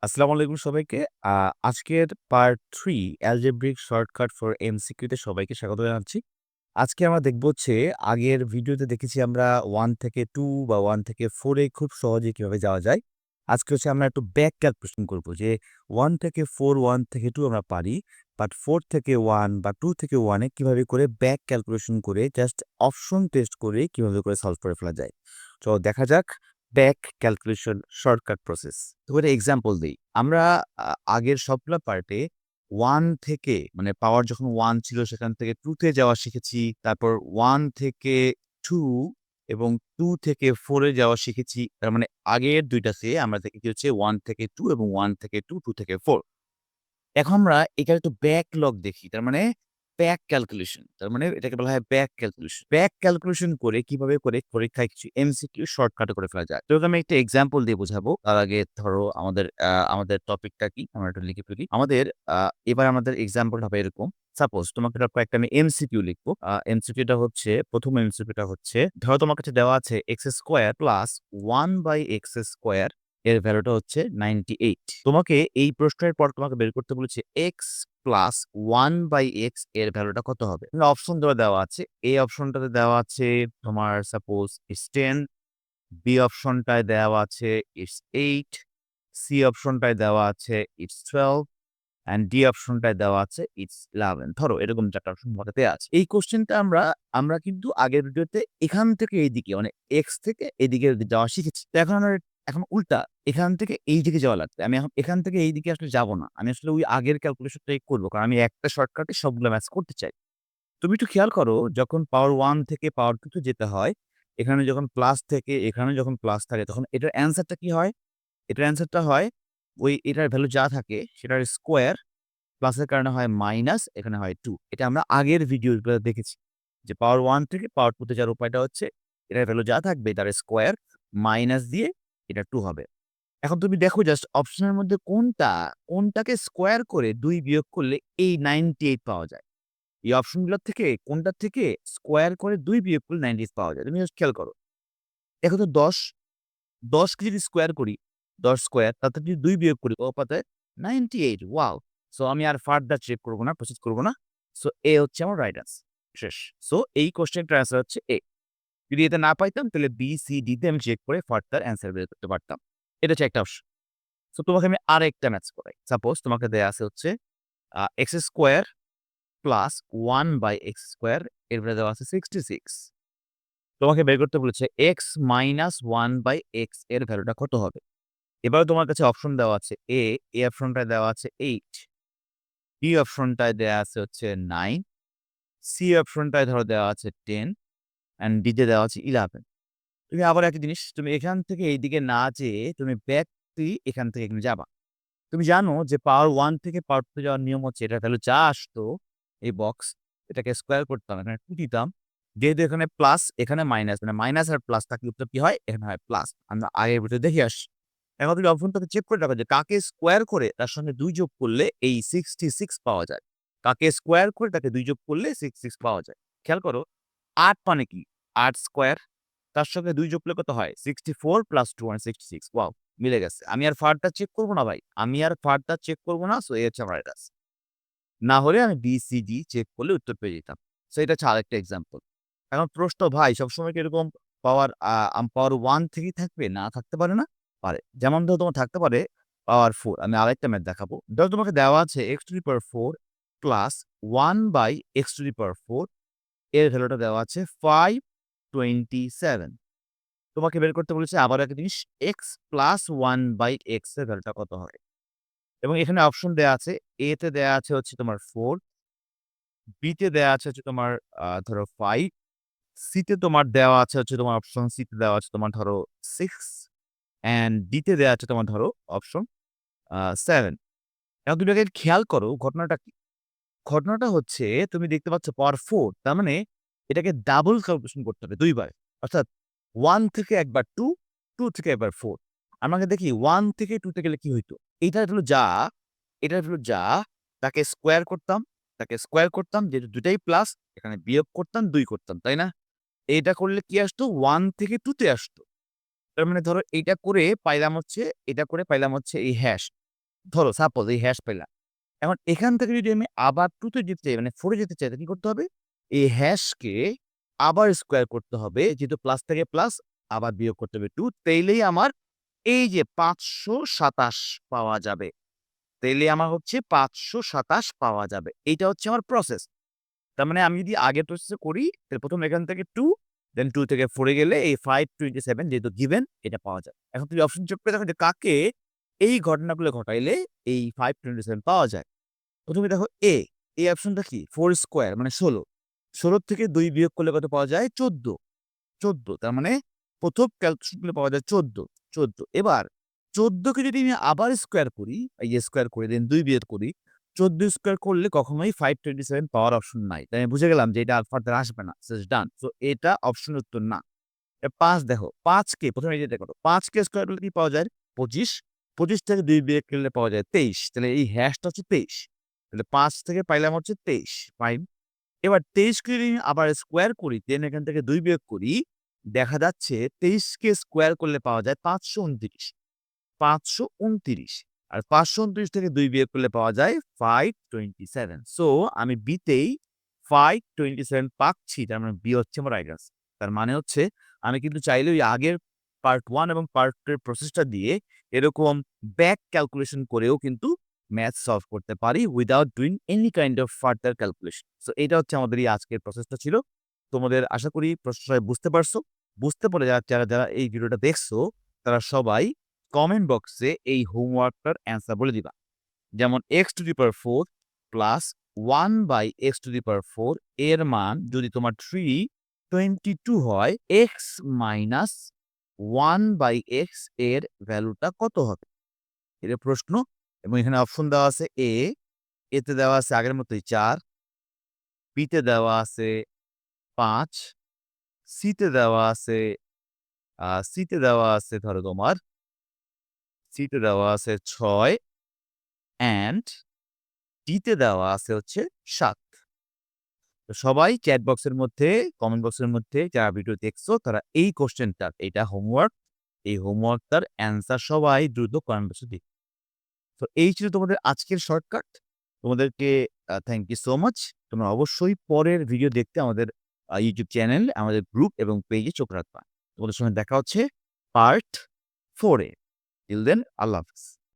আসসালামু আলাইকুম সবাইকে। আ আজকের part 3 algebraic shortcut for MCQ তে সবাইকে স্বাগত জানাচ্ছি। আজকে আমরা দেখব হচ্ছে আগের ভিডিওতে দেখেছি আমরা 1 থেকে 2 বা 1 থেকে 4 এ খুব সহজে কিভাবে যাওয়া যায়। আজকে হচ্ছে আমরা একটু ব্যাক ক্যালকুলেশন করব যে 1 থেকে 4, 1 থেকে 2 আমরা পারি। বাট 4 থেকে 1 বা 2 থেকে 1 এ কিভাবে করে ব্যাক ক্যালকুলেশন করে জাস্ট অপশন টেস্ট করে কিভাবে করে সলভ করে ফেলা যায়। তো দেখা যাক ব্যাক ক্যালকুলেশন শর্টকাট প্রসেস। তো একটা এক্সাম্পল দেই। আমরা আগের সবগুলা পার্টে 1 থেকে মানে পাওয়ার যখন 1 ছিল সেখান থেকে 2 তে যাওয়া শিখেছি। তারপর 1 থেকে 2 এবং 2 থেকে 4 এ যাওয়া শিখেছি। তার মানে আগের ২ টাতে আমরা দেখেছি হচ্ছে 1 থেকে 2 এবং 1 থেকে 2, 2 থেকে 4। এখন আমরা এখানে একটু ব্যাকলগ দেখি। তার মানে ব্যাক ক্যালকুলেশন। তার মানে এটাকে বলা হয় ব্যাক ক্যালকুলেশন। ব্যাক ক্যালকুলেশন করে কিভাবে করে পরীক্ষায় কিছু এমসিকিউ শর্টকাটে করে ফেলা যায়। তো আমি একটা এক্সাম্পল দিয়ে বোঝাবো। তার আগে ধরো আমাদের টপিকটা কি? আমরা একটু লিখে ফেলি। আ এবার আমাদের এক্সাম্পল হবে এরকম। সাপোজ তোমাকে কয়েকটা আমি এমসিকিউ লিখবো। এমসিকিউটা হচ্ছে ১ম এমসিকিউটা হচ্ছে ধরো তোমার কাছে দেওয়া আছে x square plus 1/x square এর ভ্যালুটা হচ্ছে 98। তোমাকে এই প্রশ্নের পর তোমাকে বের করতে বলেছে x প্লাস 1/x এর ভ্যালুটা কত হবে? অপশন দেওয়া আছে। A অপশনটাতে দেওয়া আছে তোমার সাপোজ ইটস 10, B অপশনটায় দেওয়া আছে ইটস 8, C অপশনটায় দেওয়া আছে ইটস 12 অ্যান্ড ডি অপশনটায় দেওয়া আছে ইটস 11। ধরো এরকম ৪ টা অপশন তোমাকে দেয়া আছে। এই কোয়েশ্চেনটা আমরা কিন্তু আগের ভিডিওতে এখান থেকে এইদিকে মানে এক্স থেকে এদিকে যাওয়া শিখেছি। তো এখন উল্টা এখান থেকে এইদিকে যাওয়া লাগবে। আমি এখন এখান থেকে এইদিকে আসলে যাব না। আমি আসলে ওই আগের ক্যালকুলেশনটাই করব। কারণ আমি একটা শর্টকাটে সবগুলো ম্যাচ করতে চাই। তুমি একটু খেয়াল করো যখন পাওয়ার 1 থেকে পাওয়ার 2 তে যেতে হয়, এখানে যখন প্লাস থেকে এখানে যখন প্লাস থাকে তখন এটার অ্যান্সারটা কি হয়? এটার অ্যান্সারটা হয় ওই এটার ভ্যালু যা থাকে সেটার স্কোয়ার প্লাসের কারণে হয় মাইনাস, এখানে হয় 2। এটা আমরা আগের ভিডিওগুলোতে দেখেছি। যে পাওয়ার 1 থেকে পাওয়ার 2 তে যাওয়ার উপায়টা হচ্ছে এটার ভ্যালু যা থাকবে তার স্কোয়ার মাইনাস দিয়ে এটা 2 হবে। এখন তুমি দেখো জাস্ট অপশনের মধ্যে কোনটাকে স্কোয়ার করে ২ বিয়োগ করলে এই 98 পাওয়া যায়। এই অপশনগুলোর থেকে কোনটার থেকে স্কোয়ার করে ২ বিয়োগ করলে 98 পাওয়া যায়। তুমি জাস্ট খেয়াল করো। দেখো তো ১০ কে যদি স্কোয়ার করি, ১০ স্কোয়ার তার থেকে যদি ২ বিয়োগ করি কত পাতে 98 ওয়াও! সো আমি আর ফার্দার চেক করব না, প্রসেস করব না। সো এ হচ্ছে আমার রাইট আনসার। শেষ। সো এই কোয়েশ্চেনটার অ্যান্সার হচ্ছে এ। যদি এটা না পাইতাম তাহলে বি, সি, ডি তে আমি চেক করে ফার্দার অ্যান্সার বের করতে পারতাম। এটা হচ্ছে একটা অপশন। সো তোমাকে আমি আরেকটা ম্যাথস করাই। সাপোজ তোমাকে দেয়া আছে হচ্ছে x square plus 1/x square এর ভ্যালু দেওয়া আছে 66। তোমাকে বের করতে বলেছে x মাইনাস 1/x এর ভ্যালুটা কত হবে? এবারও তোমার কাছে অপশন দেওয়া আছে A অপশনটায় দেওয়া আছে 8, B অপশনটায় দেয়া আছে হচ্ছে 9, C অপশনটায় ধরো দেওয়া আছে 10 অ্যান্ড D তে দেওয়া আছে 11। তুমি আবার একটা জিনিস তুমি এখান থেকে এইদিকে না যেয়ে তুমি এখান থেকে এখানে যাবা। তুমি জানো যে পাওয়ার 1 থেকে পাওয়ার 2 তে যাওয়ার নিয়ম হচ্ছে এটার ভ্যালু যা আসতো এই বক্স এটাকে স্কোয়ার করতাম, এখানে 2 দিতাম। যেহেতু এখানে প্লাস এখানে মাইনাস মানে মাইনাস আর প্লাস থাকলে উত্তর কি হয়? এখানে হয় প্লাস। আমরা আগের ভিডিও দেখে আসছি। এখন তুমি অপশনটাকে চেক করে রাখো যে কাকে স্কোয়ার করে তার সঙ্গে ২ যোগ করলে এই 66 পাওয়া যায়। কাকে স্কোয়ার করে তাকে ২ যোগ করলে 66 পাওয়া যায়। খেয়াল করো ৮ মানে কি? ৮ স্কোয়ার তার সঙ্গে ২ যোগ করলে কত হয়? 64 প্লাস 2 মানে 66 ওয়াও! মিলে গেছে। আমি আর ফার্দার চেক করব না ভাই। আমি আর ফার্দার চেক করব না। সো এই হচ্ছে আমার রাইট আনসার। না হলে আমি বি, সি, ডি চেক করলে উত্তর পেয়ে যেতাম। সো এটা হচ্ছে আরেকটা এক্সাম্পল। এখন প্রশ্ন ভাই সবসময় কি এরকম পাওয়ার 1 থেকেই থাকবে? না থাকতে পারে না? পারে। যেমন ধরো তোমার থাকতে পারে পাওয়ার 4 আমি আরেকটা ম্যাথ দেখাবো। ধরো তোমাকে দেওয়া আছে x to the power 4 plus 1/x to the power 4 এর ভ্যালুটা দেওয়া আছে 527। তোমাকে বের করতে বলেছে আবার একটা জিনিস x প্লাস 1/x এর ভ্যালুটা কত হয়? এবং এখানে অপশন দেয়া আছে। A তে দেয়া আছে হচ্ছে তোমার 4, B তে দেয়া আছে হচ্ছে তোমার ধরো 5, C তে তোমার দেওয়া আছে হচ্ছে তোমার অপশন সি তে দেওয়া আছে তোমার ধরো 6 অ্যান্ড D তে দেয়া আছে তোমার ধরো অপশন 7। এখন তুমি আগে খেয়াল করো ঘটনাটা কি? ঘটনাটা হচ্ছে তুমি দেখতে পাচ্ছ পাওয়ার 4 তার মানে এটাকে ডাবল ক্যালকুলেশন করতে হবে ২ বার। অর্থাৎ 1 থেকে একবার 2, 2 থেকে একবার 4। আমাকে দেখি 1 থেকে 2 তে গেলে কি হইতো? এটা হলো যা তাকে স্কোয়ার করতাম যেহেতু দুটাই প্লাস এখানে বিয়োগ করতাম ২ করতাম, তাই না? এটা করলে কি আসতো? 1 থেকে 2 তে আসতো। তার মানে ধরো এটা করে পাইলাম হচ্ছে এই হ্যাশ। ধরো সাপোজ এই হ্যাশ পেলাম। এখন এখান থেকে যদি আমি আবার 2 তে যেতে চাই, মানে 4 এ যেতে চাই, তাহলে কি করতে হবে? এই হ্যাশকে আবার স্কোয়ার করতে হবে। যেহেতু প্লাস থেকে প্লাস, আবার বিয়োগ করতে হবে 2, তাইলেই আমার এই যে 527 পাওয়া যাবে। তাইলে আমার হচ্ছে 527 পাওয়া যাবে। এইটা হচ্ছে আমার প্রসেস। তার মানে আমি যদি আগের প্রসেসে করি, তাহলে ১ম এখান থেকে 2, দেন 2 থেকে 4 এ গেলে এই 527 যেহেতু গিভেন, এটা পাওয়া যায়। এখন তুমি অপশন যোগ করে দেখো যে কাকে এই ঘটনাগুলো ঘটাইলে এই 527 পাওয়া যায়। ১ম এ দেখো এই অপশনটা কি? 4 স্কোয়ার মানে ১৬। ১৬ থেকে ২ বিয়োগ করলে কত পাওয়া যায়? ১৪। ১৪ তার মানে ১ম ক্যালকুলেশন করলে পাওয়া যায় ১৪, ১৪। এবার ১৪ কে যদি আমি আবার স্কোয়ার করি, এই যে স্কোয়ার করে দেন ২ বিয়োগ করি, ১৪ স্কোয়ার করলে কখনোই 527 পাওয়ার অপশন নাই। তাই আমি বুঝে গেলাম যে এটা আর ফার্দার আসবে না। So it's done. সো এটা অপশনের উত্তর না। ৫ দেখো, ৫ কে ১ম এই যে দেখো, ৫ কে স্কোয়ার করলে কি পাওয়া যায়? ২৫। ২৫ থেকে ২ বিয়োগ করলে পাওয়া যায় ২৩। তাহলে এই হ্যাশটা হচ্ছে ২৩। তাহলে ৫ থেকে পাইলাম হচ্ছে ২৩, ফাইন। এবার ২৩ কে যদি আমি আবার স্কোয়ার করি, দেন এখান থেকে ২ বিয়োগ করি, দেখা যাচ্ছে ২৩ কে স্কোয়ার করলে পাওয়া যায় ৫২৯। ৫২৯ আর ৫২৯ থেকে ২ বিয়োগ করলে পাওয়া যায় 527। সো আমি বি তেই 527 পাচ্ছি। তার মানে বি হচ্ছে আমার রাইট আনসার। তার মানে হচ্ছে আমি কিন্তু চাইলে ওই আগের পার্ট 1 এবং পার্ট 2 এর প্রসেসটা দিয়ে এরকম ব্যাক ক্যালকুলেশন করেও কিন্তু ম্যাথ সলভ করতে পারি without doing any kind of further calculation. So এটা হচ্ছে আমাদের এই আজকের প্রসেসটা ছিল। তোমাদের আশা করি প্রসেসটা সবাই বুঝতে পারছো। বুঝতে পারলে যারা এই ভিডিওটা দেখছো, তারা সবাই কমেন্ট বক্সে এই হোমওয়ার্কটার অ্যান্সার বলে দিবা। যেমন x to the power 4 plus 1 by x to the power 4 এর মান যদি তোমার 322 হয়, x মাইনাস 1 বাই x এর ভ্যালুটা কত হবে? এটা প্রশ্ন এবং এখানে অপশন দেওয়া আছে এতে দেওয়া আছে আগের মতোই ৪, বিতে দেওয়া আছে ৫, সিতে দেওয়া আছে সিতে দেওয়া আছে ধরো তোমার সিতে দেওয়া আছে ৬ অ্যান্ড ডিতে দেওয়া আছে হচ্ছে ৭। তো সবাই চ্যাট বক্সের মধ্যে, কমেন্ট বক্সের মধ্যে যারা ভিডিও দেখছো তারা এই কোয়েশ্চেনটার, এটা হোমওয়ার্ক, এই হোমওয়ার্কটার অ্যান্সার সবাই দ্রুত কমেন্ট বক্সে দিবে। তো এই ছিল তোমাদের আজকের শর্টকাট। তোমাদেরকে থ্যাংক ইউ সো মাচ। তোমরা অবশ্যই পরের ভিডিও দেখতে আমাদের YouTube চ্যানেল, আমাদের গ্রুপ এবং পেজে চোখ রাখবা। তোমাদের সঙ্গে দেখা হচ্ছে পার্ট 4 এ। টিল দেন আল্লাহ হাফেজ।